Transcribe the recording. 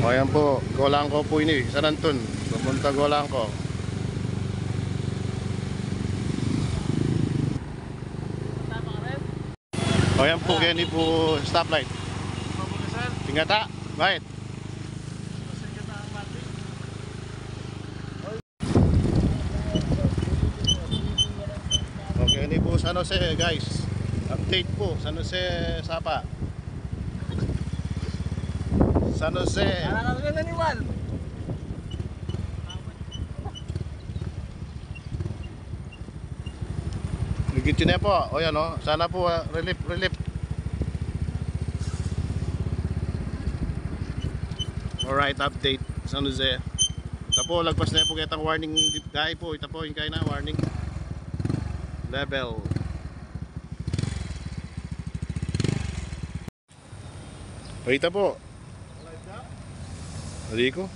Ayan po, Golangco po ini, San Anton, papunta Golangco. Ayan po, kaya po stoplight. Tingata, bakit? Okay, ini po San Jose guys. Update po, San Jose Sapa. San Jose. Ligit yun po. O yan o. Sana po relief. Alright, update. San Jose. Ito po, lagpas na po kitang warning guy po. Ito po, yung kaya na warning level. O ito po. Hindi ko.